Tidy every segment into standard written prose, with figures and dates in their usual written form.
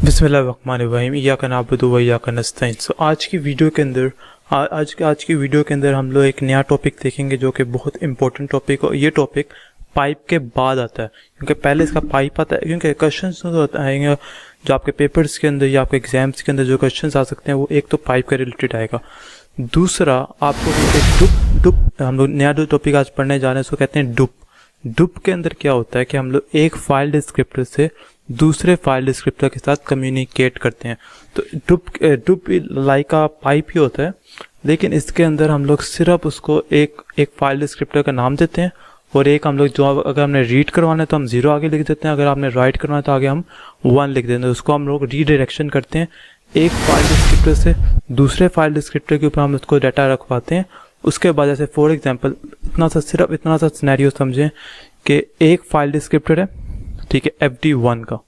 बिस्मिल्लाहिर्रहमानिर्रहीम इय्याका नअबुदु व इय्याका नस्तईन। आज की वीडियो के अंदर हम लोग एक नया टॉपिक देखेंगे जो कि बहुत इंपॉर्टेंट टॉपिक है। ये टॉपिक पाइप के बाद आता है, क्योंकि पहले इसका पाइप आता है। क्योंकि क्वेश्चंस तो आएंगे जो आपके पेपर्स के अंदर या आपके एग्जाम्स के अंदर जो क्वेश्चंस आ सकते हैं, वो एक तो पाइप का रिलेटेड आएगा, दूसरा आपको डुप हम लोग नया जो टॉपिक आज पढ़ने जा रहे हैं उसको कहते हैं डुप। डुप के अंदर क्या होता है कि हम लोग एक फाइल डिस्क्रिप्टर से दूसरे फाइल डिस्क्रिप्टर के साथ कम्युनिकेट करते हैं। तो डुप लाइक का पाइप ही होता है, लेकिन इसके अंदर हम लोग सिर्फ उसको एक फाइल डिस्क्रिप्टर का नाम देते हैं, और एक हम लोग जो अगर हमने रीड करवाना है तो हम 0 आगे लिख देते हैं, अगर आपने राइट करवाना है तो आगे हम 1 लिख देते हैं। उसको हम लोग रीडायरेक्शन करते हैं एक फाइल डिस्क्रिप्टर से दूसरे फाइल डिस्क्रिप्टर के ऊपर हम उसको डाटा रखवाते हैं। उसके बाद जैसे फॉर एग्जांपल इतना सा सिनेरियो समझें कि एक फाइल डिस्क्रिप्टर है, ठीक है, FD1 का।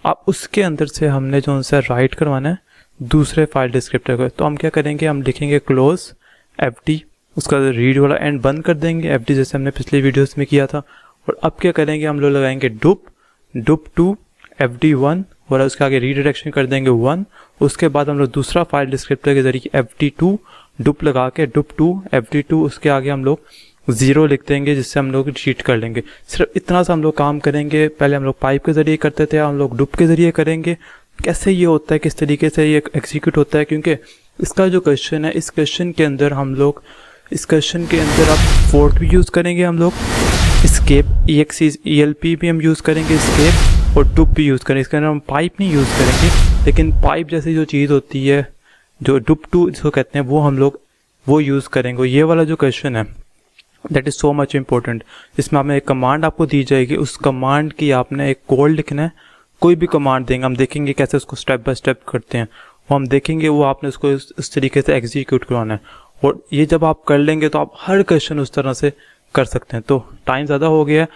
अब उसके अंदर से हमने जो उनसे राइट करवाना है दूसरे फाइल डिस्क्रिप्टर को, तो हम क्या करेंगे, हम लिखेंगे क्लोज FD, उसका रीड वाला एंड बंद कर देंगे FD, जैसे हमने पिछली वीडियोस में किया था। और अब क्या करेंगे, हम लोग लगाएंगे डुप टू FD1 और उसके आगे रीडायरेक्शन कर देंगे 1। उसके बाद हम लोग दूसरा फाइल डिस्क्रिप्टर के जरिए FD2 डुप लगा के डुप टू FD2 उसके आगे हम लोग 0 लिख देंगे, जिससे हम लोग शीट कर लेंगे। सिर्फ इतना सा हम लोग काम करेंगे। पहले हम लोग पाइप के ज़रिए करते थे, हम लोग डुप के ज़रिए करेंगे। कैसे ये होता है, किस तरीके से ये एग्जीक्यूट होता है, क्योंकि इसका जो क्वेश्चन है, इस क्वेश्चन के अंदर आप फोर्ट भी यूज़ करेंगे, हम लोग स्केप EXELP भी हम यूज़ करेंगे, स्केप और डुप भी यूज़ करेंगे। इसके अंदर हम पाइप नहीं यूज़ करेंगे, लेकिन पाइप जैसी जो चीज़ होती है जो डुप टू जिसको कहते हैं, वो हम लोग वो यूज़ करेंगे। ये वाला जो क्वेश्चन है that is so much important. इसमें हमें एक कमांड आपको दी जाएगी, उस कमांड की आपने एक कोड लिखना है। कोई भी कमांड देंगे, हम देखेंगे कैसे उसको स्टेप बाय स्टेप करते हैं, वो हम देखेंगे, वो आपने उसको इस तरीके से एग्जीक्यूट करवाना है। और ये जब आप कर लेंगे तो आप हर क्वेश्चन उस तरह से कर सकते हैं। तो टाइम ज़्यादा हो गया है,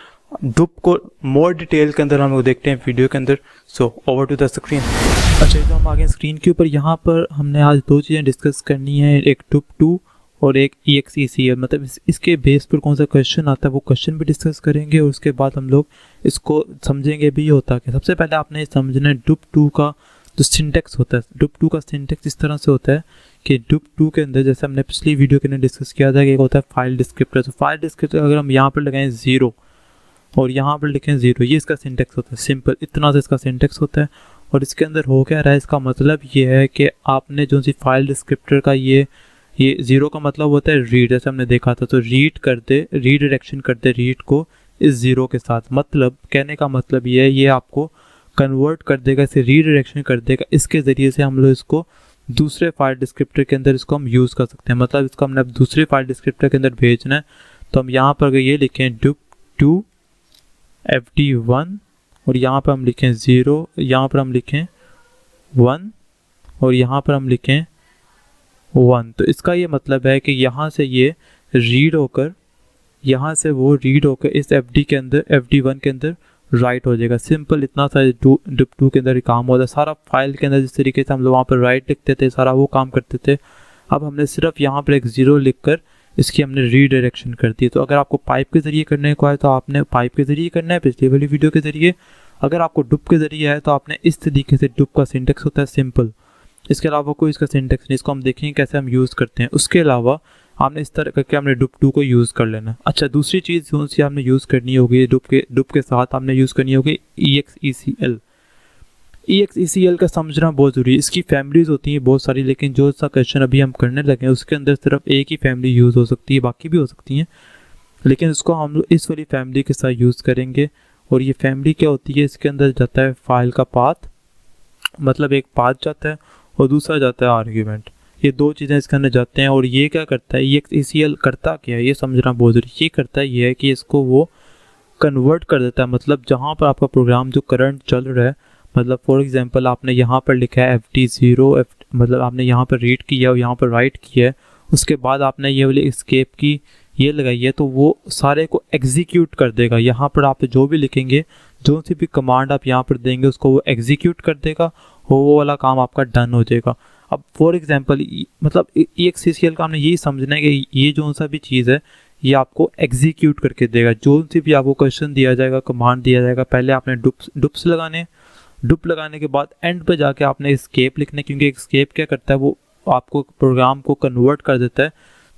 डुप को मोर डिटेल के अंदर हम लोग देखते हैं वीडियो के अंदर। So over to the screen. अच्छा, तो हम आगे स्क्रीन के ऊपर यहाँ पर हमने आज 2 चीज़ें डिस्कस करनी है, एक डुप टू और एक EXECL। मतलब इसके बेस पर कौन सा क्वेश्चन आता है वो क्वेश्चन भी डिस्कस करेंगे, और उसके बाद हम लोग इसको समझेंगे भी होता है। सबसे पहले आपने समझना है डुप टू का जो सिंटेक्स होता है। डुप टू का सिंटेक्स इस तरह से होता है कि डुप टू के अंदर, जैसे हमने पिछली वीडियो के अंदर डिस्कस किया था, कि एक होता है फाइल डिस्क्रिप्टर। तो फाइल डिस्क्रिप्टर अगर हम यहाँ पर लगाएं 0 और यहाँ पर लिखें 0, ये इसका सिंटेक्स होता है। सिंपल इतना से इसका सिंटेक्स होता है। और इसके अंदर हो क्या रहा है, इसका मतलब ये है कि आपने जो सी फाइल डिस्क्रिप्टर का ये 0 का मतलब होता है रीड, जैसे हमने देखा था। तो रीडायरेक्शन करते रीड को इस 0 के साथ। मतलब कहने का मतलब ये है, ये आपको कन्वर्ट कर देगा, इसे रीडायरेक्शन कर देगा। इसके ज़रिए से हम लोग इसको दूसरे फाइल डिस्क्रिप्टर के अंदर इसको हम यूज़ कर सकते हैं। मतलब इसको हमने अब दूसरे फाइल डिस्क्रिप्टर के अंदर भेजना है, तो हम यहाँ पर ये लिखें डुप टू FD1 और यहाँ पर हम लिखें 0, यहाँ पर हम लिखें 1 और यहाँ पर हम लिखें 1। तो इसका ये मतलब है कि यहाँ से ये रीड होकर, यहाँ से वो रीड होकर इस FD1 के अंदर राइट हो जाएगा। सिंपल इतना सा डुप टू के अंदर काम होता है। सारा फाइल के अंदर जिस तरीके से हम लोग वहाँ पर राइट लिखते थे, सारा वो काम करते थे। अब हमने सिर्फ यहाँ पर एक 0 लिख कर इसकी हमने रीडायरेक्शन कर दी। तो अगर आपको पाइप के ज़रिए करने को है तो आपने पाइप के ज़रिए करना है, पिछली वाली वीडियो के ज़रिए। अगर आपको डुप के ज़रिए है तो आपने इस तरीके से, डुप का सिंटेक्स होता है सिंपल, इसके अलावा कोई इसका सिंटेक्स नहीं। इसको हम देखेंगे कैसे हम यूज़ करते हैं। उसके अलावा हमने इस तरह करके हमने डुप टू को यूज़ कर लेना। अच्छा, दूसरी चीज़ जो सी हमने यूज़ करनी होगी डुप के साथ हमने यूज़ करनी होगी EXECL। EXECL का समझना बहुत ज़रूरी है। इसकी फैमिलीज़ होती हैं बहुत सारी, लेकिन जो सा क्वेश्चन अभी हम करने लगे हैं उसके अंदर सिर्फ एक ही फैमिली यूज़ हो सकती है, बाकी भी हो सकती हैं, लेकिन इसको हम लोग इस वाली फैमिली के साथ यूज़ करेंगे। और ये फैमिली क्या होती है, इसके अंदर जाता है फाइल का पाथ, मतलब एक पाथ जाता है और दूसरा जाता है आर्ग्यूमेंट। ये 2 चीज़ें इसके अंदर जाते हैं। और ये क्या करता है, EXECL करता क्या है ये समझना बहुत ज़रूरी। ये करता है ये है कि इसको वो कन्वर्ट कर देता है। मतलब जहाँ पर आपका प्रोग्राम जो करंट चल रहा है, मतलब फॉर एग्जांपल आपने यहाँ पर लिखा है FD0, मतलब आपने यहाँ पर रीड किया और यहाँ पर राइट किया है, उसके बाद आपने ये वाली एस्केप की ये लगाई है, तो वो सारे को एग्जीक्यूट कर देगा। यहाँ पर आप जो भी लिखेंगे, जो सी भी कमांड आप यहाँ पर देंगे, उसको वो एग्जीक्यूट कर देगा, वो वाला काम आपका डन हो जाएगा। अब फॉर एग्जांपल मतलब EXECL का हमने यही समझना है कि ये जो सा भी चीज़ है ये आपको एग्जीक्यूट करके देगा। जो सी भी आपको क्वेश्चन दिया जाएगा, कमांड दिया जाएगा, पहले आपने डुप्स लगाने, डुप लगाने के बाद एंड पे जाके आपने एस्केप लिखना है, क्योंकि एस्केप क्या करता है, वो आपको प्रोग्राम को कन्वर्ट कर देता है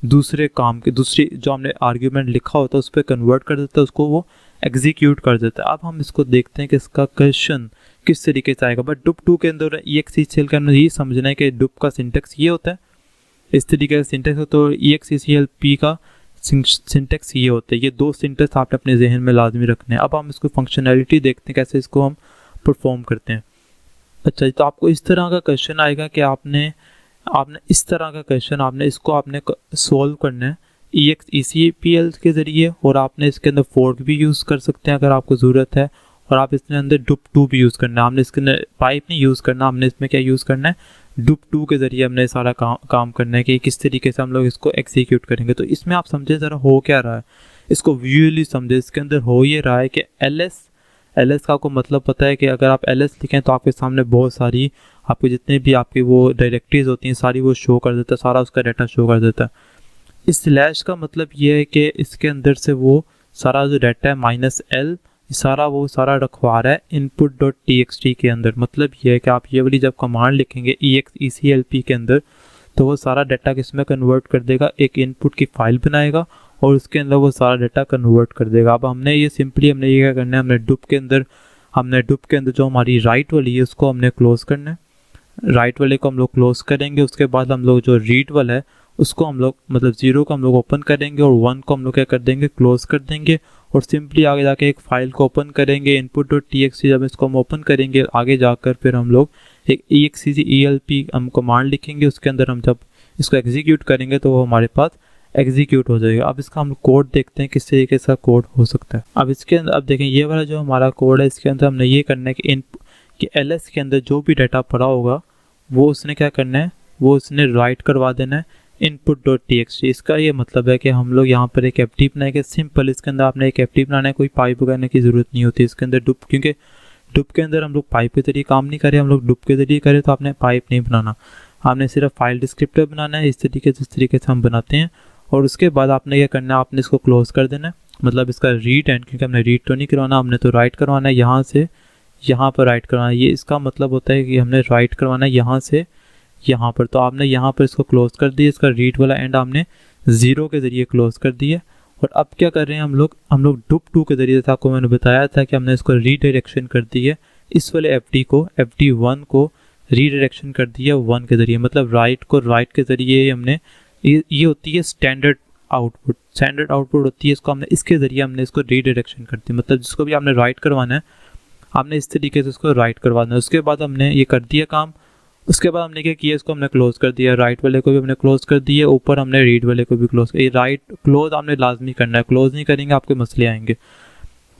दूसरे काम के, दूसरी जो हमने आर्ग्यूमेंट लिखा होता है उस पर कन्वर्ट कर देता है, उसको वो एग्जीक्यूट कर देता है। अब हम इसको देखते हैं कि इसका क्वेश्चन किस तरीके से आएगा। बट डुप 2 के अंदर EXECL के अंदर ये समझना है कि डुप का सिंटेक्स ये होता है, इस तरीके से सिंटेक्स हो, तो EXECL का सिंटेक्स ये होता है। ये 2 सिंटेक्स आपने अपने जहन में लाजमी रखने हैं। अब हम इसको फंक्शनैलिटी देखते हैं कैसे इसको हम परफॉर्म करते हैं। अच्छा, तो आपको इस तरह का क्वेश्चन आएगा कि आपने इस तरह का क्वेश्चन आपने सॉल्व करना है EXECL के ज़रिए, और आपने इसके अंदर फोर्क भी यूज़ कर सकते हैं अगर आपको ज़रूरत है, और आप इसके अंदर डुप 2 भी यूज़ करना है। हमने इसके अंदर पाइप नहीं यूज़ करना, हमने इसमें क्या यूज़ करना है, डुप 2 के ज़रिए हमने सारा काम करना है कि किस तरीके से हम लोग इसको एग्जीक्यूट करेंगे। तो इसमें आप समझे ज़रा हो क्या रहा है, इसको विजुअली समझे। इसके अंदर हो ये रहा है कि एल एस का आपको मतलब पता है कि अगर आप एल एस लिखें तो आपके सामने बहुत सारी आपके जितने भी आपकी वो डायरेक्टरीज होती हैं सारी वो शो कर देता है, सारा उसका डाटा शो कर देता है। इस स्लैश का मतलब ये है कि इसके अंदर से वो सारा जो डाटा है -L सारा रखवा रहा है input.txt के अंदर। मतलब ये है कि आप ये वाली जब कमांड लिखेंगे EXECLP के अंदर तो वो सारा डाटा किसमें कन्वर्ट कर देगा, एक इनपुट की फाइल बनाएगा और उसके अंदर वो सारा डाटा कन्वर्ट कर देगा। अब हमने ये क्या करना है, हमने डुप के अंदर जो हमारी राइट वाली है उसको हमने क्लोज करना है। राइट वाले को हम लोग क्लोज करेंगे, उसके बाद हम लोग जो रीड वाला है उसको हम लोग मतलब 0 को हम लोग ओपन करेंगे और 1 को हम लोग क्या कर देंगे, क्लोज कर देंगे। और सिंपली आगे जाके एक फाइल को ओपन करेंगे input.txt। जब इसको हम ओपन करेंगे आगे जाकर फिर हम लोग एक EXECLP हम कमांड लिखेंगे, उसके अंदर हम जब इसको एग्जीक्यूट करेंगे तो वो हमारे पास एग्जीक्यूट हो जाएगा। अब इसका हम कोड देखते हैं किस तरीके से कोड हो सकता है। अब इसके अंदर अब देखें ये वाला जो हमारा कोड है इसके अंदर हमने ये करना है कि LS के अंदर जो भी डाटा पड़ा होगा वो उसने क्या करना है, वो उसने राइट करवा देना है input.txt। इसका ये मतलब है कि हम लोग यहाँ पर एक FD बनाएंगे सिंपल। इसके अंदर आपने एक FD बनाना है, कोई पाइप लगाने की ज़रूरत नहीं होती इसके अंदर डुप, क्योंकि डुप के अंदर हम लोग पाइप के जरिए काम नहीं करें, हम लोग डुप के जरिए करें तो आपने पाइप नहीं बनाना, आपने सिर्फ फाइल डिस्क्रिप्टर बनाना है इस तरीके से हम बनाते हैं। और उसके बाद आपने क्या करना है, आपने इसको क्लोज कर देना है, मतलब इसका रीड एंड, क्योंकि हमने रीड तो नहीं करवाना, हमने तो राइट करवाना है, यहाँ से यहाँ पर राइट करवाना है। ये इसका मतलब होता है कि हमने राइट करवाना है यहाँ से यहाँ पर। तो आपने यहाँ पर इसको क्लोज कर दिया, इसका रीड वाला एंड हमने 0 के ज़रिए क्लोज कर दिया। और अब क्या कर रहे हैं हम लोग डुप 2 के ज़रिए, जैसे आपको मैंने बताया था कि हमने इसको रीडायरेक्शन कर दी है, इस वाले FD1 को रीडायरेक्शन कर दिया 1 के ज़रिए, मतलब राइट के ज़रिए हमने ये होती है स्टैंडर्ड आउटपुट होती है, इसको हमने इसके ज़रिए हमने इसको रीडायरेक्शन कर दी, मतलब जिसको भी आपने राइट करवाना है आपने इस तरीके से उसको राइट करवाना है। उसके बाद हमने ये कर दिया काम, उसके बाद हमने क्या किया, इसको हमने क्लोज कर दिया, राइट वाले को भी हमने क्लोज कर दिया, ऊपर हमने रीड वाले को भी क्लोज किया। राइट क्लोज हमने लाजमी करना है, क्लोज नहीं करेंगे आपके मसले आएंगे।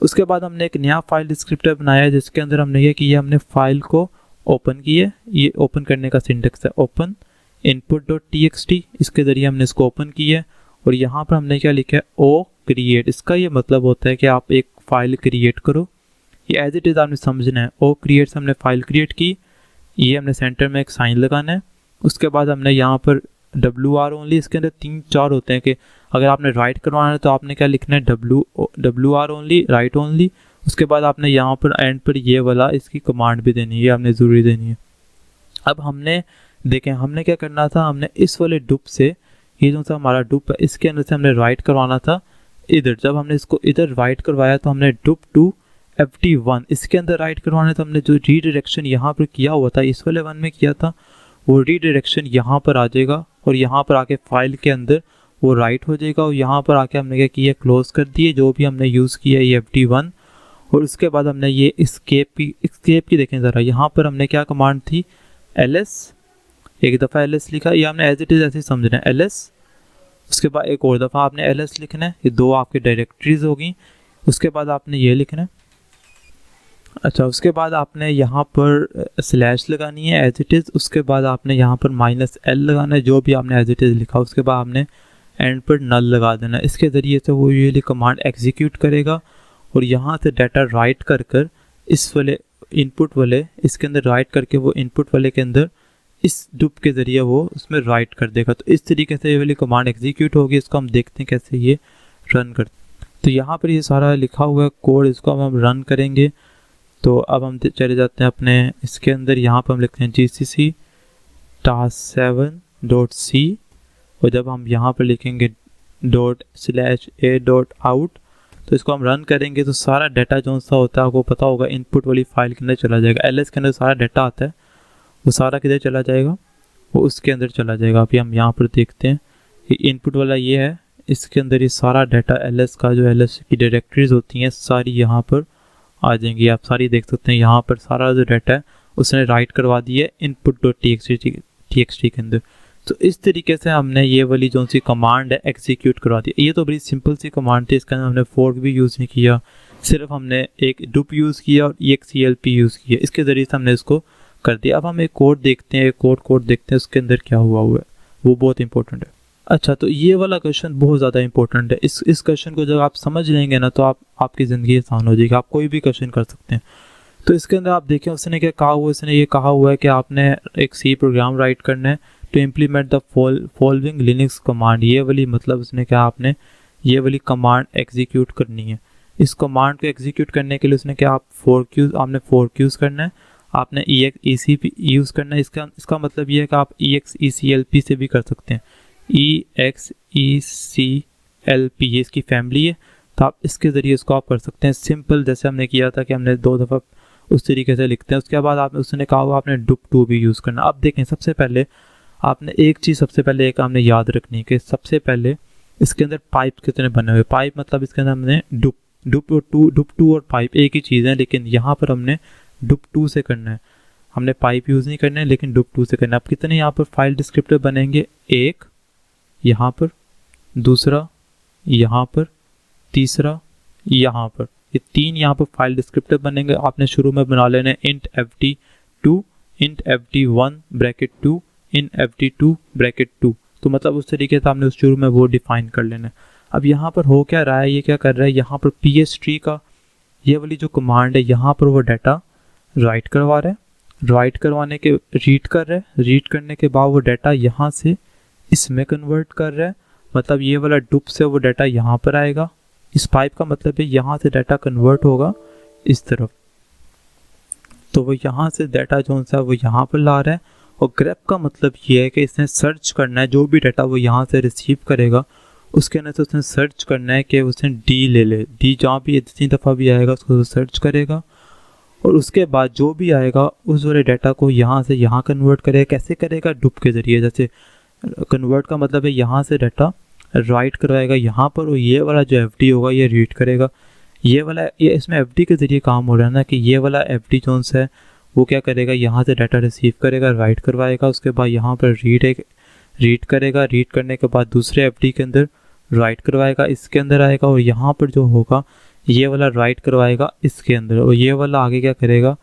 उसके बाद हमने एक नया फाइल डिस्क्रिप्टर बनाया है जिसके अंदर हमने ये किया, हमने फाइल को ओपन किया। ये ओपन करने का सिंटेक्स है ओपन input.txt, इसके ज़रिए हमने इसको ओपन किया। और यहाँ पर हमने क्या लिखा है, ओ क्रिएट। इसका ये मतलब होता है कि आप एक फ़ाइल क्रिएट करो, ये एज इट इज़ आपने समझना है। ओ क्रिएट से हमने फ़ाइल क्रिएट की, ये हमने सेंटर में एक साइन लगाना है। उसके बाद हमने यहाँ पर WR ओनली, इसके अंदर 3-4 होते हैं कि अगर आपने राइट करवाना है तो आपने क्या लिखना है, WR ओनली, राइट ओनली। उसके बाद आपने यहाँ पर एंड पर ये वाला इसकी कमांड भी देनी है, ये आपने ज़रूरी देनी है। अब हमने देखें हमने क्या करना था, हमने इस वाले डुप से, ये जो सा हमारा डुप है इसके अंदर से हमने राइट करवाना था इधर। जब हमने इसको इधर राइट करवाया तो हमने डुप 2 FD1 इसके अंदर राइट करवाना था। हमने जो रीडायरेक्शन यहाँ पर किया हुआ था इस वाले 1 में किया था, वो रीडायरेक्शन यहाँ पर आ जाएगा और यहाँ पर आके फाइल के अंदर वो राइट हो जाएगा। और यहाँ पर आके हमने क्या किया, क्लोज कर दिए जो भी हमने यूज़ किया ये FD1। और उसके बाद हमने ये escape की देखें ज़रा, यहाँ पर हमने क्या कमांड थी, LS, एक दफ़ा LS लिखा, ये हमने एज इट इज़ ऐसे समझना है LS। उसके बाद एक और दफ़ा आपने LS लिखना है, ये 2 आपकी डायरेक्टरीज होगी। उसके बाद आपने ये लिखना है। अच्छा, उसके बाद आपने यहाँ पर स्लैश लगानी है एज इट इज़। उसके बाद आपने यहाँ पर -L लगाना है, जो भी आपने एज इट इज़ लिखा। उसके बाद आपने एंड पर नल लगा देना। इसके ज़रिए से वो ये कमांड एग्जीक्यूट करेगा और यहाँ से डाटा राइट कर इस वाले इनपुट वाले इसके अंदर राइट करके वो इनपुट वाले के अंदर इस डुप के ज़रिए वो उसमें राइट कर देगा। तो इस तरीके से ये वाली कमांड एग्जीक्यूट होगी। इसको हम देखते हैं कैसे ये रन करते हैं। तो यहाँ पर ये सारा लिखा हुआ है कोड, इसको हम रन करेंगे तो अब हम चले जाते हैं अपने इसके अंदर, यहाँ पर हम लिखते हैं GCC task7.c, और जब हम यहाँ पर लिखेंगे ./a.out तो इसको हम रन करेंगे तो सारा डाटा जो सा होता है आपको पता होगा इनपुट वाली फाइल के अंदर चला जाएगा। ls के अंदर सारा डाटा आता है, वो सारा किधर चला जाएगा, वो उसके अंदर चला जाएगा। अभी हम यहाँ पर देखते हैं कि इनपुट वाला ये है, इसके अंदर ये सारा डाटा ls का जो ls की डायरेक्टरीज होती हैं सारी यहाँ पर आ जाएंगी। आप सारी देख सकते हैं यहाँ पर सारा जो डाटा है उसने राइट करवा दी है input.txt के अंदर। तो इस तरीके से हमने ये वाली जो सी कमांड है एग्जीक्यूट करवा दी। ये तो बड़ी सिंपल सी कमांड थी, इसके अंदर हमने फोर्क भी यूज़ नहीं किया, सिर्फ हमने एक डुप यूज़ किया और exelp यूज़ किया, इसके ज़रिए से हमने इसको कर दिया। अब हम एक कोड देखते हैं, एक कोड देखते हैं उसके अंदर क्या हुआ है, वो बहुत इंपॉर्टेंट है। अच्छा, तो ये वाला क्वेश्चन बहुत ज़्यादा इंपॉर्टेंट है। इस क्वेश्चन को जब आप समझ लेंगे ना तो आपकी ज़िंदगी आसान हो जाएगी, आप कोई भी क्वेश्चन कर सकते हैं। तो इसके अंदर आप देखें उसने क्या कहा हुआ है, उसने ये कहा हुआ है कि आपने एक सी प्रोग्राम राइट करना है to implement the following Linux command. ये वाली मतलब उसने क्या, आपने ये वाली कमांड एग्जीक्यूट करनी है। इस कमांड को एग्जीक्यूट करने के लिए उसने क्या, आपने फोर्क यूज़ करना है, आपने execp यूज़ करना है। इसका मतलब ये है कि आप execlp से भी कर सकते हैं। execlp ये इसकी फैमिली है, तो आप इसके ज़रिए इसको आप कर सकते हैं सिंपल, जैसे हमने किया था कि हमने 2 दफ़ा उस तरीके से लिखते हैं। उसके बाद आपने उसने कहा हुआ आपने dup2 भी यूज़ करना। अब देखें, सबसे पहले आपने एक चीज़ एक हमने याद रखनी है कि सबसे पहले इसके अंदर पाइप कितने बने हुए। पाइप मतलब इसके अंदर हमने dup2 और पाइप एक ही चीज़ है, लेकिन यहाँ पर हमने dup2 से करना है। हमने पाइप यूज़ नहीं करना है लेकिन dup2 से करना है। अब कितने यहाँ पर फाइल डिस्क्रिप्टर बनेंगे, एक यहाँ पर, दूसरा यहाँ पर, तीसरा यहाँ पर, ये 3 यहाँ पर फाइल डिस्क्रिप्टर बनेंगे। आपने शुरू में बना लेना है int fd2 int fd1 bracket 2 int fd2 bracket 2। तो मतलब उस तरीके से आपने उस शुरू में वो डिफाइन कर लेना है। अब यहाँ पर हो क्या रहा है, ये क्या कर रहा है, यहाँ पर ps3 का ये वाली जो कमांड है यहाँ पर वो डाटा राइट करवा रहा है, राइट करवाने के रीड कर रहा है, रीड करने के बाद वो डाटा यहाँ से इसमें कन्वर्ट कर रहा है। मतलब ये वाला डुप से वो डाटा यहाँ पर आएगा, इस पाइप का मतलब है यहाँ से डाटा कन्वर्ट होगा इस तरफ, तो वो यहाँ से डाटा जो सा वो यहाँ पर ला रहा है। और ग्रैब का मतलब ये है कि इसने सर्च करना है, जो भी डाटा वो यहाँ से रिसीव करेगा उसके अंदर से उसने सर्च करना है कि उसने डी ले ले, डी जहाँ भी जितनी दफ़ा भी आएगा उसको सर्च करेगा, और उसके बाद जो भी आएगा उस वाले डाटा को यहाँ से यहाँ कन्वर्ट करेगा। कैसे करेगा, डुप के ज़रिए। जैसे कन्वर्ट का मतलब है यहाँ से डाटा राइट करवाएगा यहाँ पर, और ये वाला जो एफडी होगा ये रीड करेगा। ये इसमें एफडी के ज़रिए काम हो रहा है ना, कि ये वाला एफडी जोन्स है वो क्या करेगा, यहाँ से डाटा रिसीव करेगा, राइट करवाएगा, उसके बाद यहाँ पर रीड करेगा, रीड करने के बाद दूसरे एफडी के अंदर राइट करवाएगा, इसके अंदर आएगा, और यहाँ पर जो होगा ये वाला राइट करवाएगा इसके अंदर, और ये वाला आगे क्या करेगा,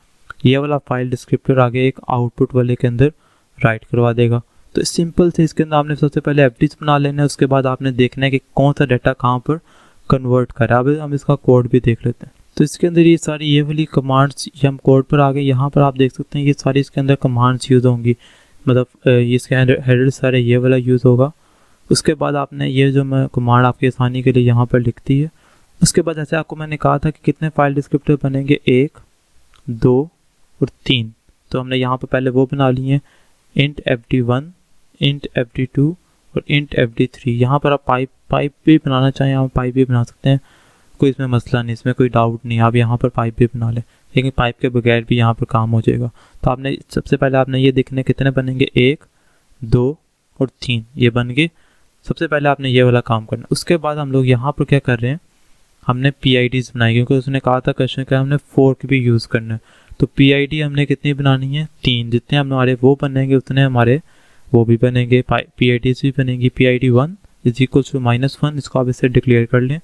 ये वाला फाइल डिस्क्रिप्टर आगे एक आउटपुट वाले के अंदर राइट करवा देगा। तो सिंपल से इसके अंदर आपने सबसे पहले एफडीज बना लेना है, उसके बाद आपने देखना है कि कौन सा डाटा कहाँ पर कन्वर्ट करा। अब हम इसका कोड भी देख लेते हैं। तो इसके अंदर ये सारी ये वाली कमांड्स, ये हम कोड पर आ गए, यहाँ पर आप देख सकते हैं ये सारी इसके अंदर कमांड्स यूज़ होंगी, मतलब इसके हेडर सारे ये वाला यूज़ होगा। उसके बाद आपने ये जो मैं कमांड आपकी आसानी के लिए यहाँ पर लिखती है, उसके बाद जैसे आपको मैंने कहा था कि कितने फाइल डिस्क्रिप्टर बनेंगे, 1, 2 और 3। तो हमने यहाँ पर पहले वो बना लिए int fd1 int fd2 और int fd3। यहाँ पर आप पाइप भी बनाना चाहें आप पाइप भी बना सकते हैं, कोई इसमें मसला नहीं, इसमें कोई डाउट नहीं, आप यहाँ पर पाइप भी बना लें, लेकिन पाइप के बगैर भी यहाँ पर काम हो जाएगा। तो आपने सबसे पहले आपने ये देखने कितने बनेंगे, 1, 2 और 3, ये बन गए। सबसे पहले आपने ये वाला काम करना। उसके बाद हम लोग यहाँ पर क्या कर रहे हैं, हमने PIDs बनाई, क्योंकि उसने कहा था क्वेश्चन का हमने फोर्क भी यूज़ करना है। तो PID हमने कितनी बनानी है, 3, जितने हमारे वो बनेंगे उतने हमारे वो भी बनेंगे, PIDs भी बनेंगी। PID1 इज इक्वल टू -1, इसको आप इससे डिक्लेयर कर लें।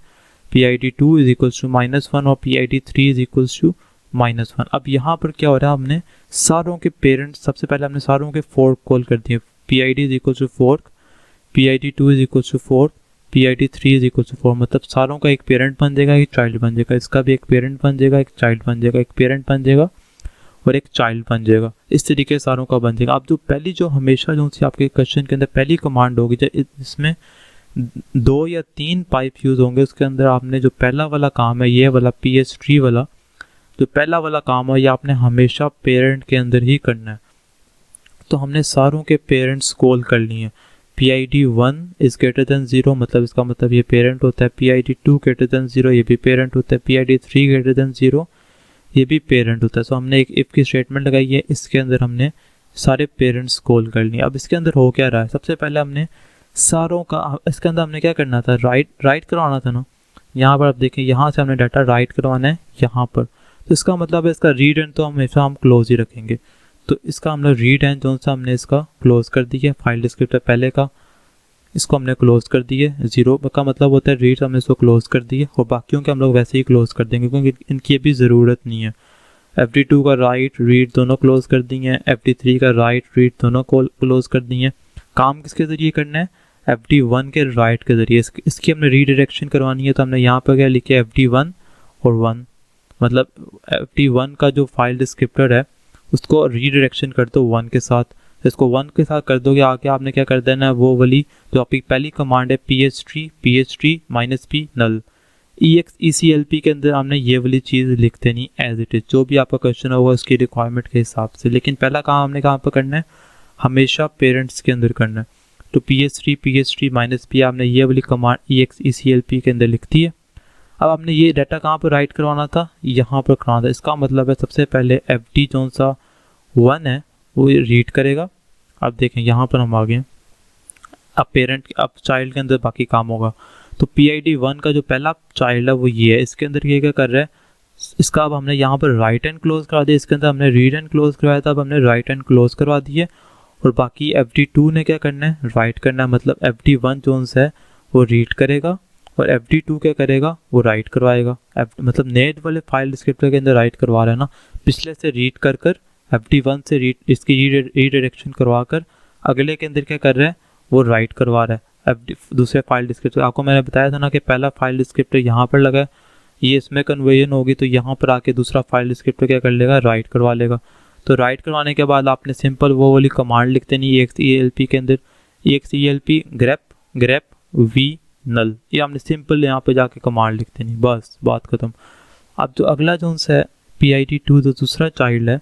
PID2 इज इक्वल टू -1 और PID3 इज इक्वल टू -1। अब यहाँ पर क्या हो रहा है, हमने सारों के पेरेंट्स, सबसे पहले हमने सारों के फोर्क कॉल कर दिए। PID is equal to fork, PID2 is equal to fork, PID3 is equal to 4। मतलब सारों का एक पेरेंट बन जाएगा, एक चाइल्ड बन जाएगा, इसका भी एक पेरेंट बन जाएगा, एक चाइल्ड बन जाएगा, एक पेरेंट बन जाएगा और एक चाइल्ड बन जाएगा। इस तरीके से सारों का बन जाएगा। अब जो पहली जो हमेशा जो सी आपके क्वेश्चन के अंदर पहली कमांड होगी, जब इसमें 2 या 3 पाइप यूज़ होंगे, उसके अंदर आपने जो पहला वाला काम है ये वाला PS3 वाला, जो पहला वाला काम है ये आपने हमेशा पेरेंट के अंदर ही करना है। तो हमने सारों के पेरेंट्स कॉल कर लिए हैं। PID1 इज ग्रेटर देन 0, मतलब इसका मतलब ये पेरेंट होता है। PID2 ग्रेटर देन 0, ये भी पेरेंट होता है। PID3 ग्रेटर देन 0, ये भी पेरेंट होता है। सो हमने एक इफ़ की स्टेटमेंट लगाई है, इसके अंदर हमने सारे पेरेंट्स कॉल कर लिए। अब इसके अंदर हो क्या रहा है, सबसे पहले हमने सारों का, इसके अंदर हमने क्या करना था, राइट करवाना था ना। यहाँ पर आप देखें, यहाँ से हमने डाटा राइट करवाना है यहाँ पर। तो इसका मतलब है इसका रीड एंड तो हमेशा हम क्लोज ही रखेंगे। तो इसका हमने रीड एंड जो सा हमने इसका क्लोज कर दिया। फाइल डिस्क्रिप्टर पहले का इसको हमने क्लोज कर दिए। 0 का मतलब होता है रीड, हमने इसको क्लोज कर दिए। और बाकियों के हम लोग वैसे ही क्लोज कर देंगे क्योंकि इनकी अभी ज़रूरत नहीं है। FD2 का राइट रीड दोनों क्लोज कर दिए हैं। FD3 का राइट रीड दोनों क्लोज कर दिए हैं। काम किसके ज़रिए करना है, FD1 के राइट के ज़रिए। इसकी हमने रीडायरेक्शन करवानी है। तो हमने यहाँ पर क्या लिखे, FD1 और 1, मतलब FD1 का जो फाइल डिस्क्रिप्टर है उसको रीडायरेक्शन कर दो 1 के साथ। तो इसको 1 के साथ कर दोगे, आगे आपने क्या कर देना है, वो वाली जो आपकी पहली कमांड है PHT -p null। EXECLP के अंदर हमने ये वाली चीज़ लिख देनी एज इट इज़। जो भी आपका क्वेश्चन होगा उसकी रिक्वायरमेंट के हिसाब से। लेकिन पहला काम हमने कहाँ पर करना है, हमेशा पेरेंट्स के अंदर करना है। तो PHT -p आपने ये वाली कमांड EXECLP के अंदर लिख दी है। अब आपने ये डाटा कहाँ पर राइट करवाना था, यहाँ पर करवाना था। इसका मतलब है सबसे पहले FD जो सा 1 है वो रीड करेगा। अब देखें यहाँ पर हम आ गए। अब चाइल्ड के अंदर बाकी काम होगा। तो PID1 का जो पहला चाइल्ड है वो ये है। इसके अंदर ये क्या कर रहा है, इसका अब हमने यहाँ पर राइट एंड क्लोज करवा दिया। इसके अंदर हमने रीड एंड क्लोज करवाया था, अब हमने राइट एंड क्लोज करवा दिए। और बाकी FD2 ने क्या करना है, राइट करना है। मतलब FD1 जो है वो रीड करेगा और FD2 क्या करेगा, वो राइट करवाएगा। मतलब नेट वाले फाइल डिस्क्रिप्टर के अंदर राइट करवा रहा है ना, पिछले से रीड कर FD1 से रीड, इसकी रीडायरेक्शन करवा कर अगले के अंदर क्या कर रहा है, वो राइट करवा रहा है दूसरे फाइल डिस्क्रिप्टर। आपको मैंने बताया था ना कि पहला फाइल डिस्क्रिप्टर यहाँ पर लगा है, ये इसमें कन्वर्जन होगी तो यहाँ पर आके दूसरा फाइल डिस्क्रिप्टर क्या कर लेगा, राइट करवा लेगा। तो राइट करवाने के बाद आपने सिंपल वो वाली कमांड लिख देनी EXELP के अंदर, EXELP grep v null। ये आपने सिंपल यहाँ पे जाके कमांड लिख देनी, बस बात खत्म। अब जो अगला जो है PID2 जो दूसरा चाइल्ड है,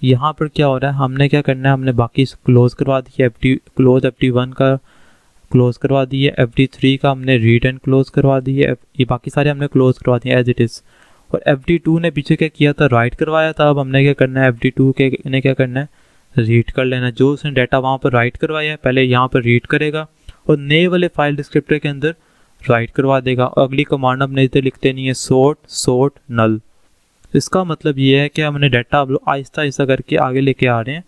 यहाँ पर क्या हो रहा है, हमने क्या करना है, हमने बाकी क्लोज करवा दिया। FD1 का क्लोज करवा दिए। FD3 का हमने रीड एंड क्लोज करवा दिए। ये बाकी सारे हमने क्लोज करवा दिए एज इट इज़। और FD2 ने पीछे क्या किया था, राइट करवाया था। अब हमने क्या करना है, FD2 के ने क्या करना है, रीड कर लेना। जो उसने डाटा वहाँ पर राइट करवाया है पहले यहाँ पर रीड करेगा और नए वाले फाइल डिस्क्रिप्टर के अंदर राइट करवा देगा। अगली कमांड हमने इधर लिख देनी है sort null। इसका मतलब ये है कि हमने डाटा अब आहिस्ता आहिस्ता करके आगे लेके आ रहे हैं।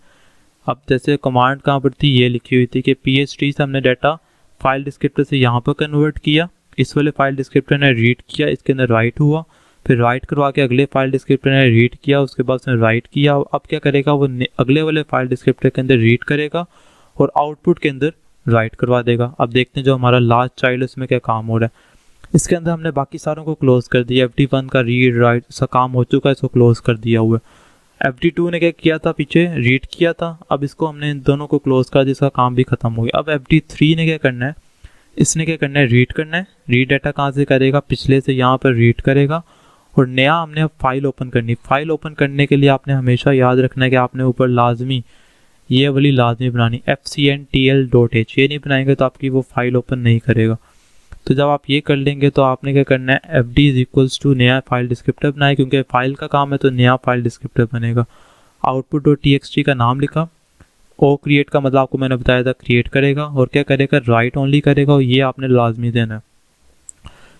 अब जैसे कमांड कहाँ पर थी, ये लिखी हुई थी कि PHT से हमने डाटा फाइल डिस्क्रिप्टर से यहाँ पर कन्वर्ट किया। इस वाले फाइल डिस्क्रिप्टर ने रीड किया, इसके अंदर राइट हुआ, फिर राइट करवा के अगले फाइल डिस्क्रिप्टर ने रीड किया, उसके बाद उसने राइट किया। अब क्या करेगा, वो अगले वाले फाइल डिस्क्रिप्टर के अंदर रीड करेगा और आउटपुट के अंदर राइट करवा देगा। अब देखते हैं जो हमारा लास्ट चाइल्ड उसमें क्या काम हो रहा है। इसके अंदर हमने बाकी सारों को क्लोज कर दिया। FD1 का रीड राइट सा काम हो चुका है, इसको क्लोज कर दिया हुआ है। FD2 ने क्या किया था, पीछे रीड किया था। अब इसको हमने इन दोनों को क्लोज कर दिया, इसका काम भी खत्म हो गया। अब FD3 ने क्या करना है, इसने क्या करना है, रीड करना है। रीड डाटा कहाँ से करेगा, पिछले से यहाँ पर रीड करेगा और नया हमने अब फाइल ओपन करनी। फाइल ओपन करने के लिए आपने हमेशा याद रखना है कि आपने ऊपर लाजमी ये वाली लाजमी बनानी FCNTL.h। ये नहीं बनाएंगे तो आपकी वो फाइल ओपन नहीं करेगा। तो जब आप ये कर लेंगे तो आपने क्या करना है, FD = नया फाइल डिस्क्रिप्टर बनाए, क्योंकि फाइल का काम है तो नया फाइल डिस्क्रिप्टर बनेगा। output.txt का नाम लिखा। ओ क्रिएट का मतलब आपको मैंने बताया था क्रिएट करेगा और क्या करेगा, राइट ओनली करेगा और ये आपने लाजमी देना है।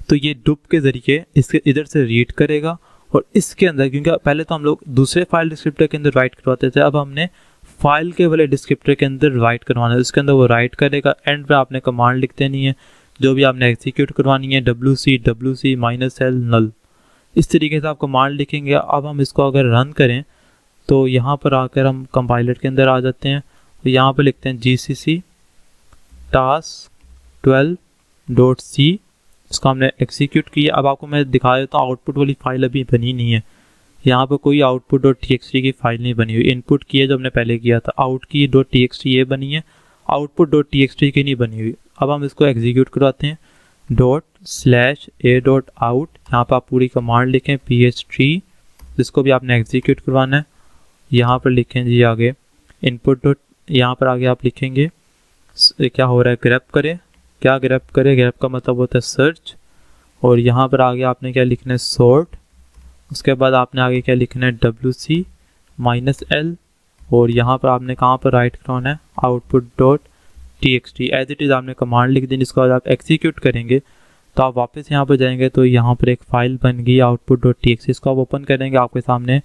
तो ये डुप के ज़रिए इसके इधर से रीड करेगा और इसके अंदर, क्योंकि पहले तो हम लोग दूसरे फाइल डिस्क्रिप्टर के अंदर राइट करवाते थे, अब हमने फाइल के वाले डिस्क्रिप्टर के अंदर राइट करवाना है। इसके अंदर वो राइट करेगा। एंड पे आपने कमांड लिख देनी है जो भी आपने एग्जीक्यूट करवानी है, WC -l null। इस तरीके से आप कमांड लिखेंगे। अब हम इसको अगर रन करें तो यहाँ पर आकर हम कंपाइलर के अंदर आ जाते हैं। तो यहाँ पर लिखते हैं GCC task12.c। इसको हमने एग्जीक्यूट किया। अब आपको मैं दिखा देता हूँ, आउटपुट वाली फाइल अभी बनी नहीं है। यहाँ पर कोई output.txt की फाइल नहीं बनी हुई। इनपुट की है जो हमने पहले किया था, आउट की .txt ये बनी है, output.txt की नहीं बनी हुई। अब हम इसको एग्जीक्यूट करवाते हैं ./a.out। यहाँ पर आप पूरी कमांड लिखें PHT तो इसको भी आपने एग्जीक्यूट करवाना है। यहाँ पर लिखें जी आगे इनपुट डॉट, यहाँ पर आगे आप लिखेंगे क्या हो रहा है, ग्रैब करें। क्या ग्रैब करें, ग्रैब का मतलब होता है सर्च। और यहाँ पर आगे आपने क्या लिखना है, सॉर्ट। उसके बाद आपने आगे क्या लिखना है, WC -L। और यहाँ पर आपने कहाँ पर राइट करवाना है, output dot TXT। As it is आपने कमांड लिख दी। इसको आप एग्जीक्यूट करेंगे तो आप वापस यहाँ पर जाएंगे तो यहाँ पर एक फ़ाइल बन गई आउटपुट डॉट TXT। इसको आप ओपन करेंगे, आपके सामने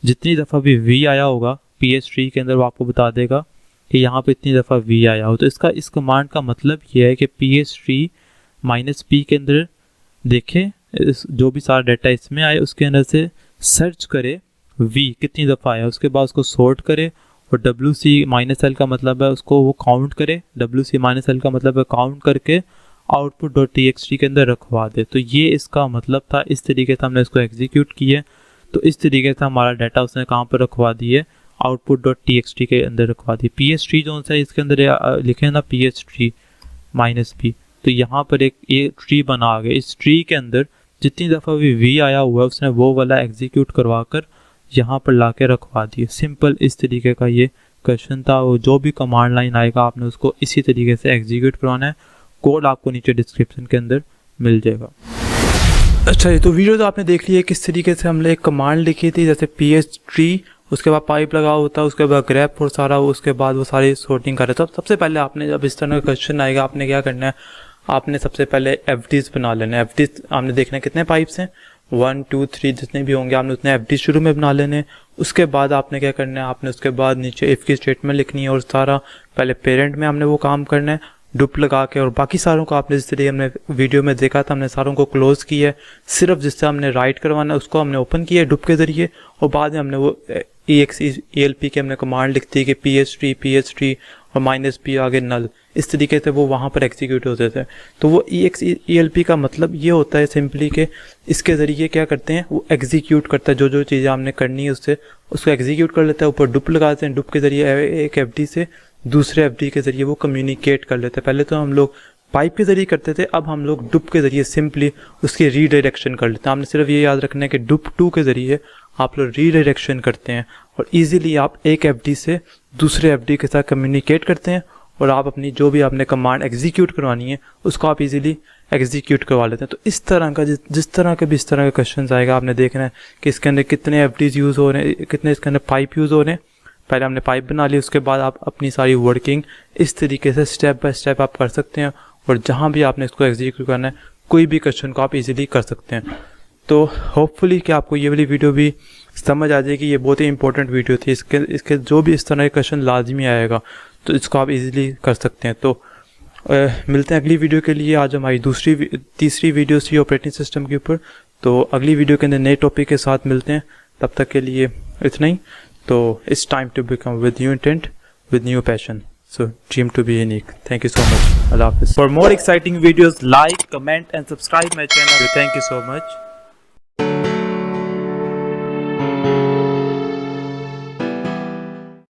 जितनी दफ़ा भी V आया होगा PS3 के अंदर वो आपको बता देगा कि यहाँ पे इतनी दफ़ा V आया हो। तो इसका इस कमांड का मतलब ये है कि PS3 -P के अंदर देखें जो भी सारा डाटा इसमें आए उसके अंदर से सर्च करे V कितनी दफ़ा आया, उसके बाद उसको सॉर्ट करे। और WC -L का मतलब है उसको वो काउंट करे। WC -L का मतलब है काउंट करके आउटपुट डॉट TXT के अंदर रखवा दे। तो ये इसका मतलब था। इस तरीके से हमने इसको एग्जीक्यूट किए तो इस तरीके से हमारा डाटा उसने कहाँ पर रखवा दिए, आउटपुट डॉट TXT के अंदर रखवा दी। PS3 जो सा इसके अंदर लिखे ना PS3 -P, तो यहाँ पर एक ये ट्री बना आ गया। इस ट्री के अंदर जितनी दफ़ा भी V आया हुआ है उसने वो वाला एग्जीक्यूट करवा कर यहाँ पर ला के रखवा दिए। सिंपल इस तरीके का ये क्वेश्चन था। वो जो भी कमांड लाइन आएगा आपने उसको इसी तरीके से एग्जीक्यूट करवाना है। कोड आपको नीचे डिस्क्रिप्शन के अंदर मिल जाएगा। अच्छा जी, तो वीडियो तो आपने देख लिया किस तरीके से हमने एक कमांड लिखी थी, जैसे PS3, उसके बाद पाइप लगा होता है, उसके बाद ग्रैब और सारा, उसके बाद वो सारी सॉर्टिंग कर रहे। तो सबसे पहले आपने जब इस तरह का क्वेश्चन आएगा आपने क्या करना है, आपने सबसे पहले FDs बना लेना है। FDs आपने देखना है कितने पाइप्स हैं, 1 2 3 जितने भी होंगे आपने उतने FD शुरू में बना लेने। उसके बाद आपने क्या करना है, आपने उसके बाद नीचे इफ़ की स्टेटमेंट लिखनी है और सारा पहले पेरेंट में हमने वो काम करना है डुप लगा के। और बाकी सारों को आपने जिस तरीके हमने वीडियो में देखा था हमने सारों को क्लोज किया है। सिर्फ जिससे हमने राइट करवाना है उसको हमने ओपन किया है डुप के ज़रिए। और बाद में हमने वो EXE-ELP के हमने कमांड लिखती है कि PS3 और -P आगे नल, इस तरीके से वो वहाँ पर एग्जीक्यूट होते थे। तो वो EXE-ELP का मतलब ये होता है सिंपली कि इसके ज़रिए क्या करते हैं, वो एग्जीक्यूट करता है जो चीज़ें हमने करनी है उसको एग्जीक्यूट कर लेता है। ऊपर डुप लगाते हैं, डुप के ज़रिए एक FD से दूसरे FD के ज़रिए वो कम्युनिकेट कर लेते हैं। पहले तो हम लोग पाइप के ज़रिए करते थे, अब हम लोग डुप के ज़रिए सिंपली उसकी रीडायरेक्शन कर लेते हैं। आपने सिर्फ ये याद रखना है कि डुप 2 के ज़रिए आप लोग रीडायरेक्शन करते हैं और इजीली आप एक FD से दूसरे FD के साथ कम्युनिकेट करते हैं और आप अपनी जो भी आपने कमांड एग्जीक्यूट करवानी है उसको आप इजीली एग्जीक्यूट करवा लेते हैं। तो इस तरह का जिस तरह के भी इस तरह का क्वेश्चन आएगा आपने देखना है कि इसके अंदर कितने FDs यूज़ हो रहे हैं, कितने इसके अंदर पाइप यूज़ हो रहे हैं। पहले हमने पाइप बना ली, उसके बाद आप अपनी सारी वर्किंग इस तरीके से स्टेप बाय स्टेप आप कर सकते हैं और जहाँ भी आपने इसको एग्जीक्यूट करना है कोई भी क्वेश्चन को आप इजीली कर सकते हैं। तो होपफुली कि आपको ये वाली वीडियो भी समझ आ जाएगी। ये बहुत ही इंपॉर्टेंट वीडियो थी। इसके जो भी इस तरह के क्वेश्चन लाजमी आएगा तो इसको आप इजीली कर सकते हैं। तो मिलते हैं अगली वीडियो के लिए। आज हमारी तीसरी वीडियो थी ऑपरेटिंग सिस्टम के ऊपर। तो अगली वीडियो के अंदर नए टॉपिक के साथ मिलते हैं। तब तक के लिए इतना ही। तो it's time to become with new intent, with new passion, so dream to be unique. Thank you so much. Allah Hafiz. For more exciting videos, like, comment and subscribe my channel. Thank you so much.